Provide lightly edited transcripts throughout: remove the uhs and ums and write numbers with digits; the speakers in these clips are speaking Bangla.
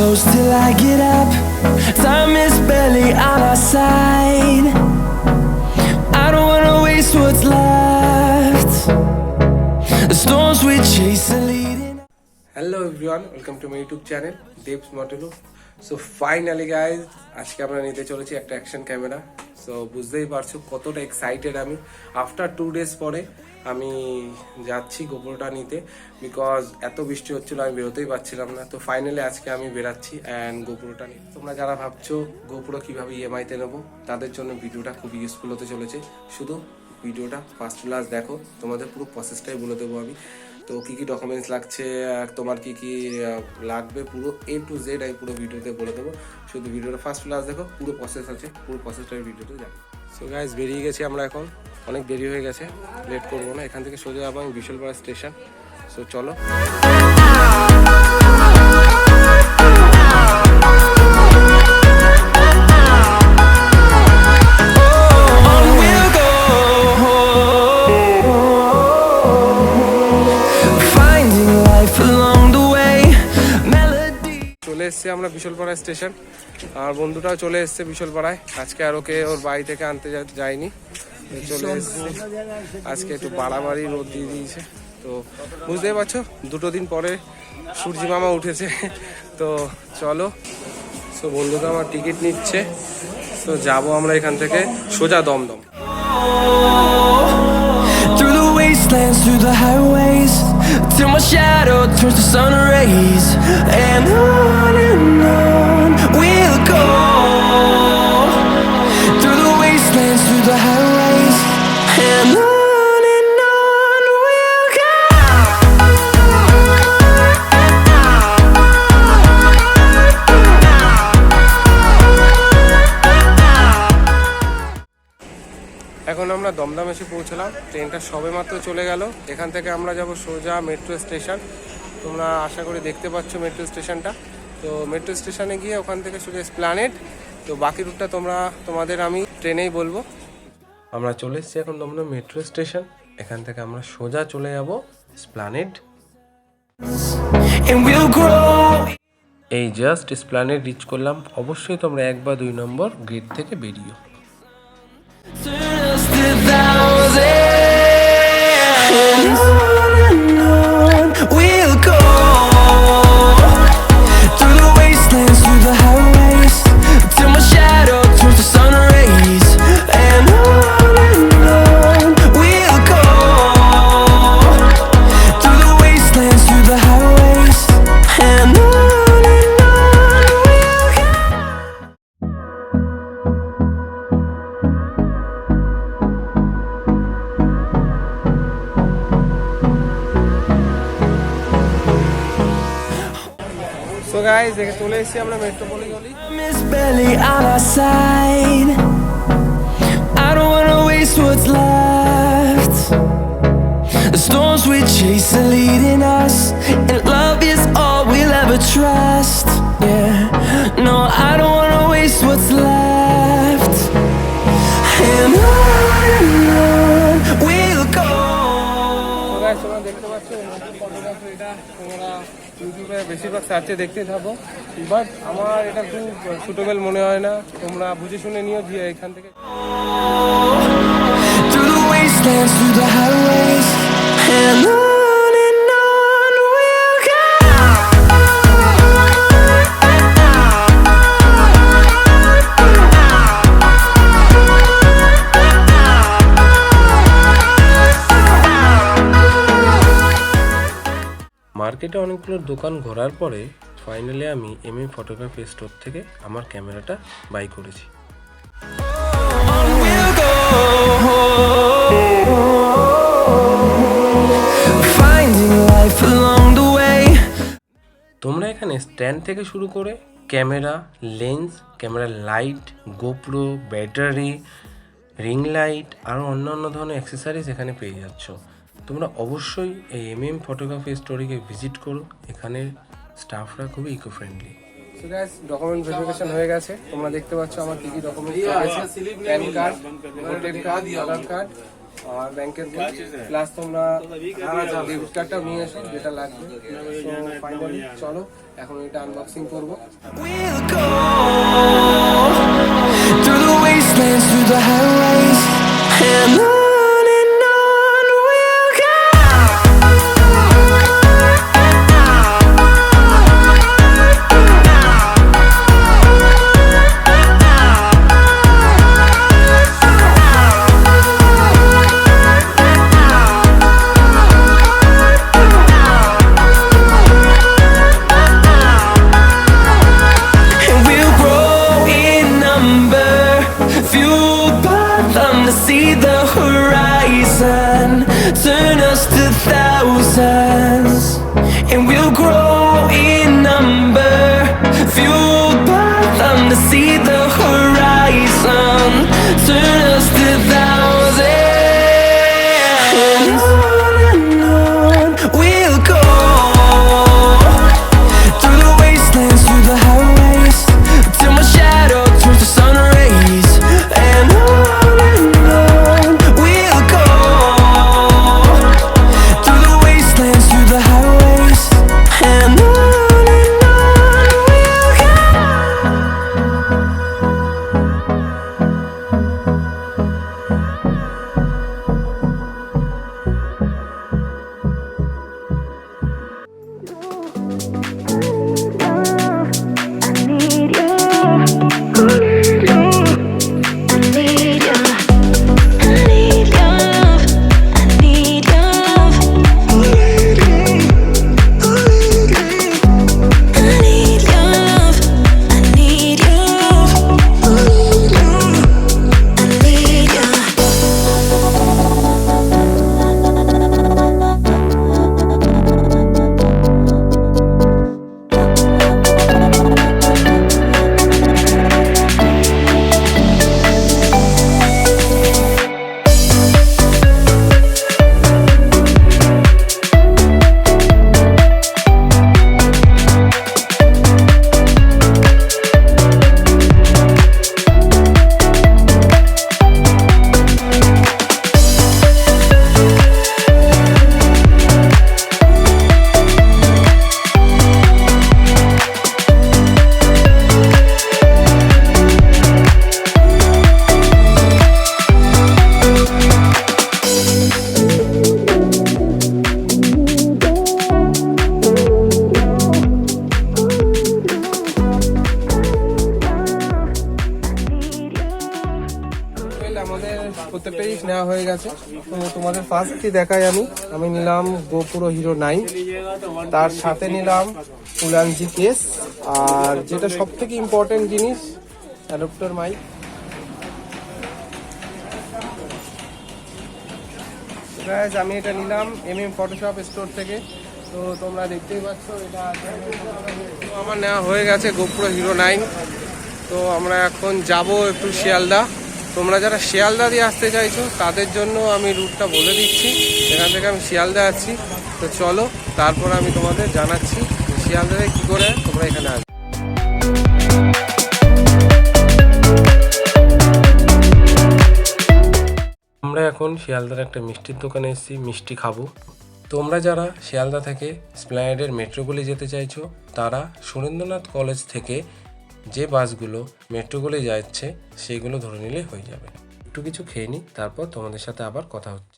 close till I get up. Time is barely on our side. I don't wanna waste what's left. The storms we chase are leading. Hello everyone, welcome to my YouTube channel Dev's Moto Loop. So finally guys, আজকে আমরা নিতে চলেছি একটা অ্যাকশন ক্যামেরা। সো বুঝতেই পারছো কতটা এক্সাইটেড আমি। আফটার 2 days পরে আমি যাচ্ছি গোপ্রোটা নিতে, বিকজ এত বৃষ্টি হচ্ছিল আমি বেরোতেই পারছিলাম না। তো ফাইনালি আজকে আমি বেরাচ্ছি অ্যান্ড গোপ্রোটা নিই। তোমরা যারা ভাবছো গোপ্রো কীভাবে ইএমআইতে নেবো, তাদের জন্য ভিডিওটা খুব ইউজফুল হতে চলেছে। শুধু ভিডিওটা ফার্স্ট টু লাস্ট দেখো, তোমাদের পুরো প্রসেসটাই বলে দেবো আমি। তো কী কী ডকুমেন্টস লাগছে, তোমার কী কী লাগবে, পুরো A to Z আমি পুরো ভিডিওতে বলে দেবো। শুধু ভিডিওটা ফার্স্ট ক্লাস দেখো, পুরো প্রসেস আছে, পুরো প্রসেসটা ভিডিওতে যাবে। সো গাইজ বেরিয়ে গেছি আমরা, এখন অনেক দেরি হয়ে গেছে, লেট করবো না। এখান থেকে সোজা যাবো আমি বিশালপাড়া স্টেশন। সো চলো। চলে এসছি আমরা বিশালপাড়া স্টেশন, আর বন্ধুটাও চলে এসছে বিশালপাড়ায়। আজকে আর ওকে ওর বাড়ি থেকে আনতে যায়নি, চলে এসছে। আজকে একটু বাড়াবাড়ি রোদ দিয়ে দিয়েছে, তো বুঝতেই পারছো 2 দিন পরে সূর্যি মামা উঠেছে। তো চলো। সো বন্ধুটা আমার টিকিট নিচ্ছে, তো যাবো আমরা এখান থেকে সোজা Dumdum. Through the highways, till my shadow turns to sun rays, and on we'll go. Through the wastelands, through the highways, and on we'll go. এখন আমরা দমদম এসে পৌঁছলাম, ট্রেনটা সবে মাত্র চলে গেল। এখান থেকে আমরা যাব সোজা মেট্রো স্টেশন। তোমরা আশা করি দেখতে পাচ্ছ মেট্রো স্টেশনটা। তো মেট্রো স্টেশনে গিয়ে ওখান থেকে সোজা স্প্ল্যানেড। তো বাকি রুটটা তোমাদের আমি ট্রেনেই বলবো। আমরা চলে এসেছি এখন দমদম মেট্রো স্টেশন। এখান থেকে আমরা সোজা চলে যাব স্প্ল্যানেড। এই জাস্ট স্প্ল্যানেড রিচ করলাম। অবশ্যই তোমরা 1 বা 2 নম্বর গেট থেকে বেরিও। We'll go through the wastelands, through the highways, till my shadow turns to sun rays, and on we'll go through the wastelands, through the highways, and on we'll go. So guys, চলে এসেছি আমরা metropolitan. It's barely on our side. I don't wanna waste what's left. The storms we chase are leading us, and love is all we'll ever trust. Yeah, no, I don't wanna waste what's left. And on we'll go. So guys, তোমরা দেখতে পাচ্ছ ফটোগ্রাফি, এটা তোমরা ইউটিউবে বেশিরভাগ সার্চে দেখতে থাকো, বাট আমার এটা খুব সুটেবল মনে হয় না। তোমরা বুঝে শুনে নিও যে এখান থেকে Through the wastelands, through the highways, and on we'll go. মার্কেটে অনেকগুলো দোকান ঘোরার পরে ফাইনালি আমি এমএম ফটোগ্রাফি স্টোর থেকে আমার ক্যামেরাটা বাই করেছি। তোমরা এখানে স্ট্যান্ড থেকে শুরু করে camera, lens, camera light, GoPro, battery, ring light আর অন্যান্য ধরনের অ্যাক্সেসরিজ এখানে পেয়ে যাচ্ছ। তোমরা অবশ্যই এই এমএম ফটোগ্রাফি স্টোরিকে ভিজিট করো, এখানে স্টাফরা খুবই eco friendly. So guys, document verification হয়ে গেছে। তোমরা দেখতে পাচ্ছ আমার কি কি ডকুমেন্টস আছে। প্যান কার্ড, ভোটার কার্ড, আধার কার্ড, আর ব্যাংকের বই প্লাস তোমরা ডেবিট কার্ডটাও নিয়ে এসো যেটা লাগবে। তো ফাইনালি চলো এখন এটা আনবক্সিং করবো। We'll go through the wastelands, through the highways, and on we'll go. And we'll grow in number, fueled by them to see the horizon, turn us to thousands. And we'll grow in number, fueled by them to see the horizon, turn us to thousands. And on we'll go through the wastelands, through the highways, till my shadow turns to sun rays. And on we'll go through the wastelands, through the highways, and on we'll go. আমাদের প্রত্যেকটাই নেওয়া হয়ে গেছে। তো তোমাদের ফার্স্টটি দেখাই আমি নিলাম গোপ্রো হিরো 9, তার সাথে নিলাম উলানজি কেস, আর যেটা সব থেকে ইম্পর্টেন্ট জিনিস অ্যাডাপ্টার মাইক। আমি এটা নিলাম ফটোশপ স্টোর থেকে। তো তোমরা দেখতেই পাচ্ছ এটা আমার নেওয়া হয়ে গেছে গোপ্রো হিরো 9। তো আমরা এখন যাব একটু শিয়ালদা। তোমরা যারা শিয়ালদা দিয়ে আসতে চাইছো তাদের জন্য আমি রুটটা বলে দিচ্ছি। এখান থেকে আমি শিয়ালদা যাচ্ছি। তো চলো তারপর আমি তোমাদের জানাচ্ছি শিয়ালদাতে কী করে তোমরা এখানে আসবে। আমরা এখন শিয়ালদার একটা মিষ্টির দোকানে এসেছি, মিষ্টি খাবো। তোমরা যারা শিয়ালদা থেকে স্প্ল্যানেডের মেট্রোগুলি যেতে চাইছো তারা সুরেন্দ্রনাথ কলেজ থেকে যে বাসগুলো মেট্রোগুলি যাচ্ছে সেইগুলো ধরে নিলে হয়ে যাবে। একটু কিছু খেয়ে নিই, তারপর তোমাদের সাথে আবার কথা হচ্ছে।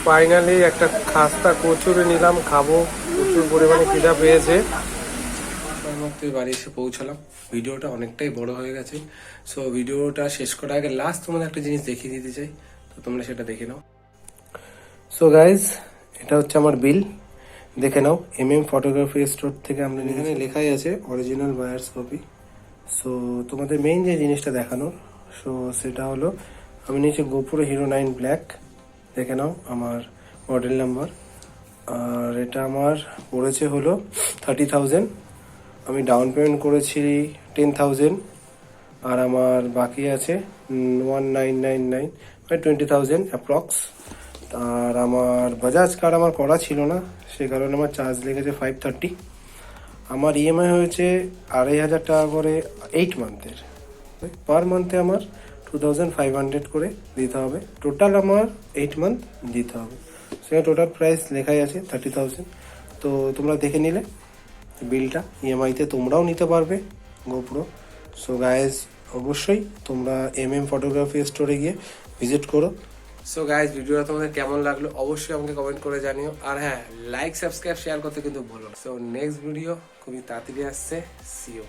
ফাইনালি একটা খাস্তা কচুরি নিলাম, খাবো। প্রচুর পরিমাণে খিদা পেয়েছে। বাড়ি এসে পৌঁছালাম। ভিডিওটা অনেকটাই বড় হয়ে গেছে। সো ভিডিওটা শেষ করার আগে লাস্ট তোমাদের একটা জিনিস দেখিয়ে দিতে চাই, তো তোমরা সেটা দেখে নাও। সো গাইজ, এটা হচ্ছে আমার বিল, দেখে নাও। ফটোগ্রাফি স্টোর থেকে আমরা এখানে লেখাই আছে অরিজিনাল বায়ার্স কপি। সো তোমাদের মেইন যে জিনিসটা দেখানোর, সো সেটা হলো আমি নিয়েছি গোপ্রো হিরো 9 ব্ল্যাক, দেখে নাও আমার মডেল নাম্বার। আর এটা আমার পড়েছে হলো 30,000। আমি ডাউন পেমেন্ট করেছি 10,000, আর আমার বাকি আছে 1999, মানে 20,000 অ্যাপ্রক্স। আর আমার বাজাজ কার্ড আমার করা ছিল না, সে কারণে আমার চার্জ লেগেছে 530। আমার ইএমআই হয়েছে 2500 টাকা করে 8 মান্থের। পার মান্থে আমার 2500 করে দিতে হবে, টোটাল আমার 8 মান্থ দিতে হবে। সেখানে টোটাল প্রাইস লেখাই আছে 30,000। তো তোমরা দেখে নিলে বিলটা, ইএমআইতে তোমরাও নিতে পারবে গোপ্রো। সো গাইজ, অবশ্যই তোমরা ফটোগ্রাফি স্টোরে গিয়ে ভিজিট করো। সো গাইজ, ভিডিওটা তোমাদের কেমন লাগলো অবশ্যই আমাকে কমেন্ট করে জানিও। আর হ্যাঁ, লাইক, সাবস্ক্রাইব, শেয়ার করতে কিন্তু ভুলো। সো নেক্সট ভিডিও খুবই তাড়াতাড়ি আসছে। See you.